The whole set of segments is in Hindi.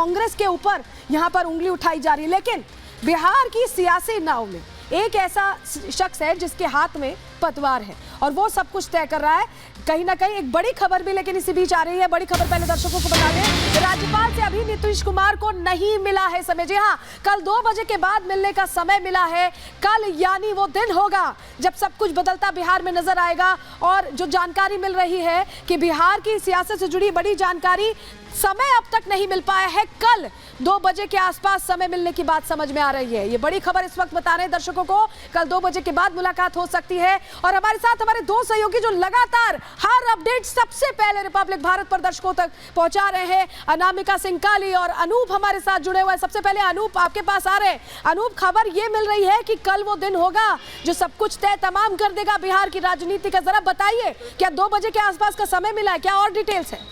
कांग्रेस के ऊपर यहाँ पर उंगली उठाई जा रही है। लेकिन बिहार की सियासी नाव में एक ऐसा शख्स है जिसके हाथ में पतवार है और वो सब कुछ तय कर रहा है। कहीं ना कहीं एक बड़ी खबर भी लेकिन इसी बीच आ रही है। बड़ी खबर पहले दर्शकों को बता दें, राज्यपाल से अभी नीतीश कुमार को नहीं मिला है समय। जी हाँ, कल 2 बजे के बाद मिलने का समय मिला है। कल यानी वो दिन होगा जब सब कुछ बदलता बिहार में नजर आएगा। और जो जानकारी मिल रही है कि बिहार की सियासत से जुड़ी बड़ी जानकारी समय अब तक नहीं मिल पाया है। कल 2 बजे के आसपास समय मिलने की बात समझ में आ रही है। ये बड़ी खबर इस वक्त बता रहे हैं दर्शकों को, कल 2 बजे के बाद मुलाकात हो सकती है। और हमारे साथ हमारे 2 सहयोगी जो लगातार हर अपडेट सबसे पहले रिपब्लिक भारत पर दर्शकों तक पहुंचा रहे हैं, अनामिका सिंह काली और अनूप हमारे साथ जुड़े हुए हैं। सबसे पहले अनूप आपके पास आ रहे हैं। अनूप, खबर ये मिल रही है कि कल वो दिन होगा जो सब कुछ तय तमाम कर देगा बिहार की राजनीति का। जरा बताइए, क्या 2 बजे के आसपास का समय मिला है? क्या और डिटेल्स है?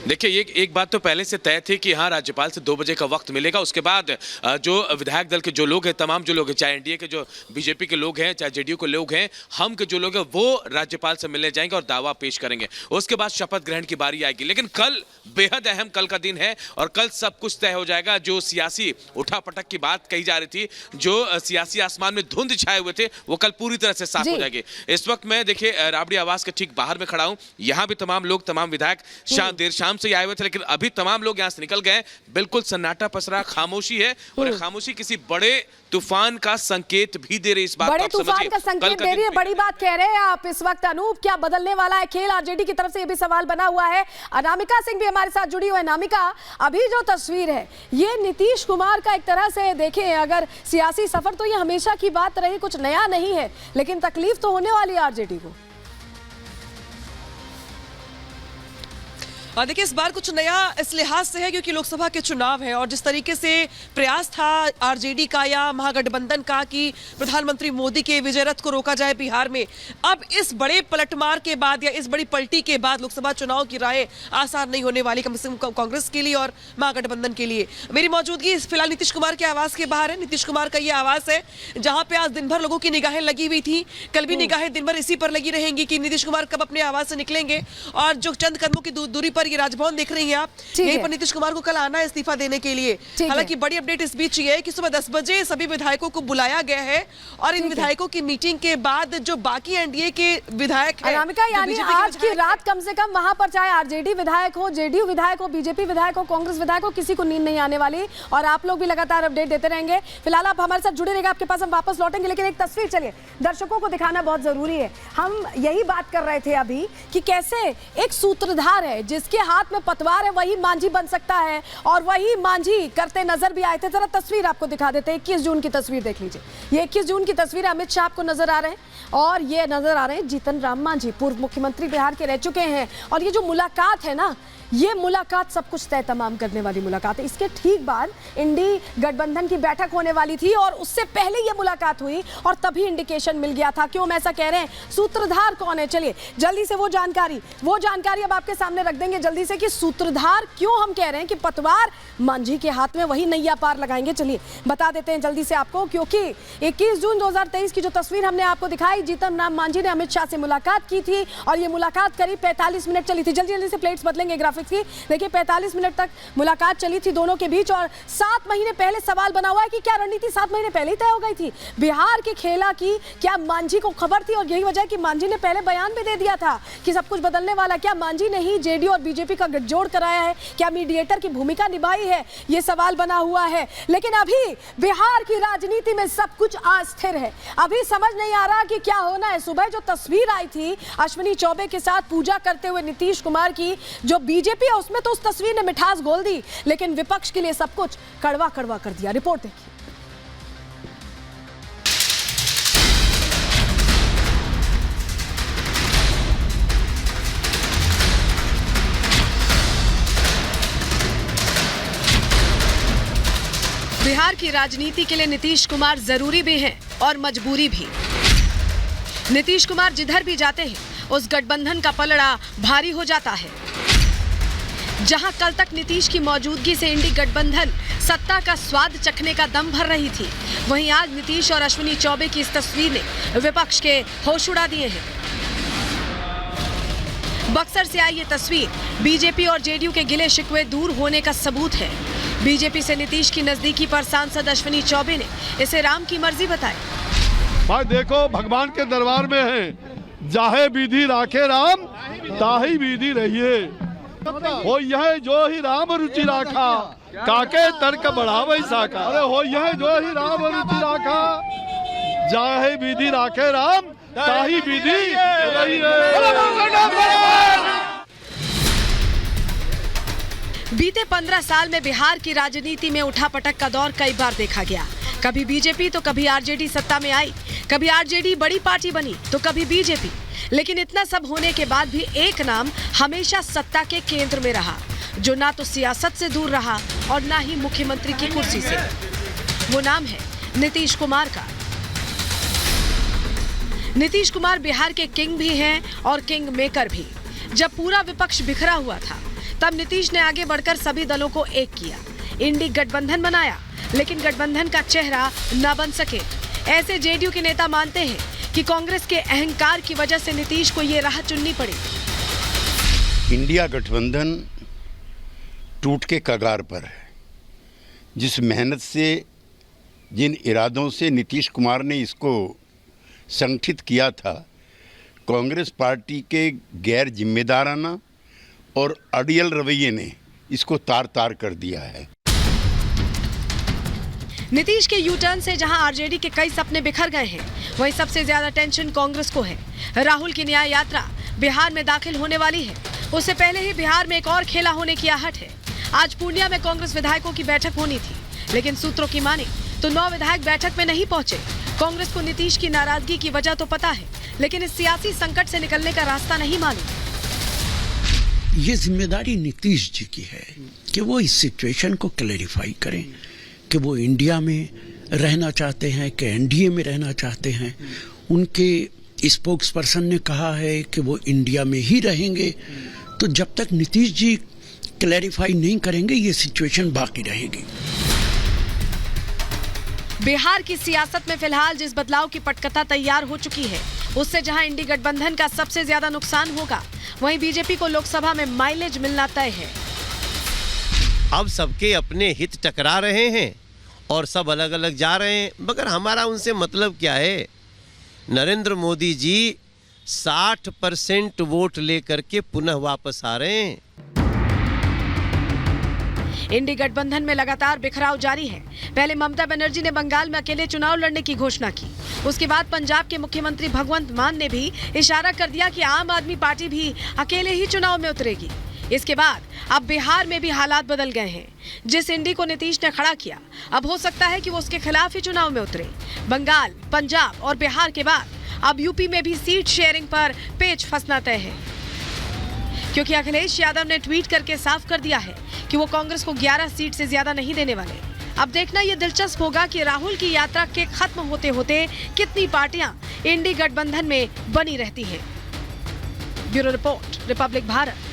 देखिए, ये एक बात तो पहले से तय थी कि हाँ, राज्यपाल से 2 बजे का वक्त मिलेगा। उसके बाद जो विधायक दल के जो लोग हैं, तमाम जो लोग हैं, चाहे एनडीए के जो बीजेपी के लोग हैं, चाहे जेडीयू के लोग हैं, हम के जो लोग हैं, वो राज्यपाल से मिलने जाएंगे और दावा पेश करेंगे। उसके बाद शपथ ग्रहण की बारी आएगी। लेकिन कल बेहद अहम कल का दिन है और कल सब कुछ तय हो जाएगा। जो सियासी उठापटक की बात कही जा रही थी, जो सियासी आसमान में धुंध छाए हुए थे, वो कल पूरी तरह से साफ हो जाएगी। इस वक्त मैं देखिए राबड़ी आवास के ठीक बाहर में खड़ा हूँ। यहाँ भी तमाम लोग, तमाम विधायक देर शाम से आए हुए थे, लेकिन अभी तमाम लोग यहां से निकल गए। बिल्कुल सन्नाटा पसरा, खामोशी है और खामोशी किसी बड़े तूफान का संकेत भी दे रही। इस बात बड़े तूफान का संकेत दे रही है। बड़ी बात कह रहे हैं आप इस वक्त अनूप। क्या बदलने वाला है खेल? आरजेडी की तरफ से ये भी सवाल बना हुआ है। अनामिका सिंह भी हमारे साथ जुड़ी हुई है। अनामिका, अभी जो तस्वीर है ये नीतीश कुमार का एक तरह से देखें अगर सियासी सफर, तो ये हमेशा की बात रही, कुछ नया नहीं है, लेकिन तकलीफ तो होने वाली है आरजेडी को। देखिए, इस बार कुछ नया इस लिहाज से है क्योंकि लोकसभा के चुनाव है और जिस तरीके से प्रयास था आरजेडी का या महागठबंधन का कि प्रधानमंत्री मोदी के विजय रथ को रोका जाए बिहार में, अब इस बड़े पलटमार के बाद या इस बड़ी पलटी के बाद लोकसभा चुनाव की राय आसान नहीं होने वाली, कम से कम कांग्रेस के लिए और महागठबंधन के लिए। मेरी मौजूदगी फिलहाल नीतीश कुमार के आवास के बाहर है। नीतीश कुमार का ये आवास है जहां पे आज दिन भर लोगों की निगाहें लगी हुई थी। कल भी निगाहें दिन भर इसी पर लगी रहेंगी कि नीतीश कुमार कब अपने आवास से निकलेंगे। और जो चंद कदमों की दूरी पर ये राजभवन देख रही हैं आप, यहीं पर नीतीश कुमार को कल आना है इस्तीफा देने के लिए। हालांकि बड़ी अपडेट इस बीच ये है कि सुबह 10 बजे सभी विधायकों को बुलाया गया है और इन विधायकों की मीटिंग के बाद जो बाकी एनडीए के विधायक हैं, अनामिका, यानी आज की रात कम से कम वहां पर चाहे आरजेडी विधायक हो, जेडीयू विधायक हो, बीजेपी विधायक हो, कांग्रेस विधायक हो, किसी को नींद नहीं आने वाली। और आप लोग भी लगातार अपडेट देते रहेंगे। फिलहाल आप हमारे साथ जुड़े रहेंगे, आपके पास हम वापस लौटेंगे। लेकिन एक तस्वीर चलिए दर्शकों को दिखाना बहुत जरूरी है। हम यही बात कर रहे थे अभी कि कैसे एक सूत्रधार है जिसके हाथ में पतवार है, वही मांझी बन सकता है और वही मांझी करते नजर भी आए थे। जरा तस्वीर आपको दिखा देते हैं। 21 जून की तस्वीर देख लीजिए। ये 21 जून की तस्वीर अमित शाह आपको नजर आ रहे हैं और ये नजर आ रहे हैं जीतन राम मांझी, पूर्व मुख्यमंत्री बिहार के रह चुके हैं। और ये जो मुलाकात है ना, ये मुलाकात सब कुछ तय तमाम करने वाली मुलाकात है। इसके ठीक बाद इंडी गठबंधन की बैठक होने वाली थी और उससे पहले ये मुलाकात हुई और तभी इंडिकेशन मिल गया था। क्यों हम ऐसा कह रहे हैं? सूत्रधार कौन है? चलिए जल्दी से वो जानकारी अब आपके सामने रख देंगे जल्दी से कि सूत्रधार क्यों हम कह रहे हैं कि पतवार मांझी के हाथ में, वही नैया पार लगाएंगे। चलिए बता देते हैं जल्दी से आपको, क्योंकि 21 जून 2023 की जो तस्वीर हमने आपको दिखाई, जीतन राम मांझी ने अमित शाह से मुलाकात की थी और ये मुलाकात करीब 45 मिनट चली थी। जल्दी से प्लेट्स बदलेंगे ग्राफिक्स की। देखिए 45 मिनट तक मुलाकात चली थी दोनों के बीच और 7 महीने पहले सवाल बना हुआ है कि क्या रणनीति 7 महीने पहले ही तय हो गई थी बिहार के खेला की? क्या मांझी को खबर थी? और यही वजह है कि मांझी ने पहले बयान भी दे दिया था कि सब कुछ बदलने वाला। क्या मांझी ने ही जेडीयू और बीजेपी का गठजोड़ कराया है? क्या मीडिएटर की भूमिका निभाई है? ये सवाल बना हुआ है। लेकिन अभी बिहार की राजनीति में सब कुछ अस्थिर है। अभी समझ नहीं आ रहा कि क्या होना है। सुबह जो तस्वीर आई थी अश्विनी चौबे के साथ पूजा करते हुए नीतीश कुमार की, जो बीजेपी है उसमें तो उस तस्वीर ने मिठास घोल दी, लेकिन विपक्ष के लिए सब कुछ कड़वा कड़वा कर दिया। रिपोर्ट देखिए। बिहार की राजनीति के लिए नीतीश कुमार जरूरी भी हैं और मजबूरी भी। नीतीश कुमार जिधर भी जाते हैं उस गठबंधन का पलड़ा भारी हो जाता है। जहां कल तक नीतीश की मौजूदगी से इंडी गठबंधन सत्ता का स्वाद चखने का दम भर रही थी, वहीं आज नीतीश और अश्विनी चौबे की इस तस्वीर ने विपक्ष के होश उड़ा दिए हैं। बक्सर से आई ये तस्वीर बीजेपी और जेडीयू के गिले शिकवे दूर होने का सबूत है। बीजेपी से नीतीश की नजदीकी पर सांसद अश्विनी चौबे ने इसे राम की मर्जी बताई। भाई देखो, भगवान के दरबार में है, जाहे विधि राखे राम ताही विधि रहिए। हो यह जो ही राम रुचि राखा, काके तर्क बढ़ावे साका। अरे हो यह जो ही राम रुचि राखा, जाहे विधि राखे राम ताही विधि रहिए। बीते 15 साल में बिहार की राजनीति में उठापटक का दौर कई बार देखा गया। कभी बीजेपी तो कभी आरजेडी सत्ता में आई, कभी आरजेडी बड़ी पार्टी बनी तो कभी बीजेपी। लेकिन इतना सब होने के बाद भी एक नाम हमेशा सत्ता के केंद्र में रहा, जो ना तो सियासत से दूर रहा और ना ही मुख्यमंत्री की कुर्सी से। वो नाम है नीतीश कुमार का। नीतीश कुमार बिहार के किंग भी हैं और किंग मेकर भी। जब पूरा विपक्ष बिखरा हुआ था, तब नीतीश ने आगे बढ़कर सभी दलों को एक किया, इंडी गठबंधन बनाया। लेकिन गठबंधन का चेहरा न बन सके। ऐसे जेडीयू के नेता मानते हैं कि कांग्रेस के अहंकार की वजह से नीतीश को ये राह चुननी पड़ी। इंडिया गठबंधन टूट के कगार पर है। जिस मेहनत से, जिन इरादों से नीतीश कुमार ने इसको संगठित किया था, कांग्रेस पार्टी के गैर जिम्मेदाराना और अड़ियल रवैये ने इसको तार तार कर दिया है। नीतीश के यू टर्न से जहां आरजेडी के कई सपने बिखर गए हैं, वहीं सबसे ज्यादा टेंशन कांग्रेस को है। राहुल की न्याय यात्रा बिहार में दाखिल होने वाली है। उससे पहले ही बिहार में एक और खेला होने की आहट है। आज पूर्णिया में कांग्रेस विधायकों की बैठक होनी थी, लेकिन सूत्रों की माने तो 9 विधायक बैठक में नहीं पहुंचे। कांग्रेस को नीतीश की नाराजगी की वजह तो पता है, लेकिन इस सियासी संकट से निकलने का रास्ता नहीं मालूम। ये जिम्मेदारी नीतीश जी की है कि वो इस सिचुएशन को क्लैरिफाई करें कि वो इंडिया में रहना चाहते हैं कि एनडीए में रहना चाहते हैं। उनके स्पोक्स पर्सन ने कहा है कि वो इंडिया में ही रहेंगे। तो जब तक नीतीश जी क्लैरिफाई नहीं करेंगे, ये सिचुएशन बाकी रहेगी। बिहार की सियासत में फिलहाल जिस बदलाव की पटकथा तैयार हो चुकी है, उससे जहां इंडी गठबंधन का सबसे ज्यादा नुकसान होगा, वहीं बीजेपी को लोकसभा में माइलेज मिलना तय है। अब सबके अपने हित टकरा रहे हैं और सब अलग अलग जा रहे हैं, मगर हमारा उनसे मतलब क्या है। नरेंद्र मोदी जी 60% वोट लेकर के पुनः वापस आ रहे हैं। इंडी गठबंधन में लगातार बिखराव जारी है। पहले ममता बनर्जी ने बंगाल में अकेले चुनाव लड़ने की घोषणा की। उसके बाद पंजाब के मुख्यमंत्री भगवंत मान ने भी इशारा कर दिया कि आम आदमी पार्टी भी अकेले ही चुनाव में उतरेगी। इसके बाद अब बिहार में भी हालात बदल गए हैं। जिस इंडी को नीतीश ने खड़ा किया, अब हो सकता है कि वो उसके खिलाफ ही चुनाव में उतरे। बंगाल, पंजाब और बिहार के बाद अब यूपी में भी सीट शेयरिंग पर पेच फंसना तय है, क्योंकि अखिलेश यादव ने ट्वीट करके साफ कर दिया है कि वो कांग्रेस को 11 सीट से ज्यादा नहीं देने वाले। अब देखना यह दिलचस्प होगा कि राहुल की यात्रा के खत्म होते होते कितनी पार्टियां इंडी गठबंधन में बनी रहती हैं। Bureau report, Republic Bharat.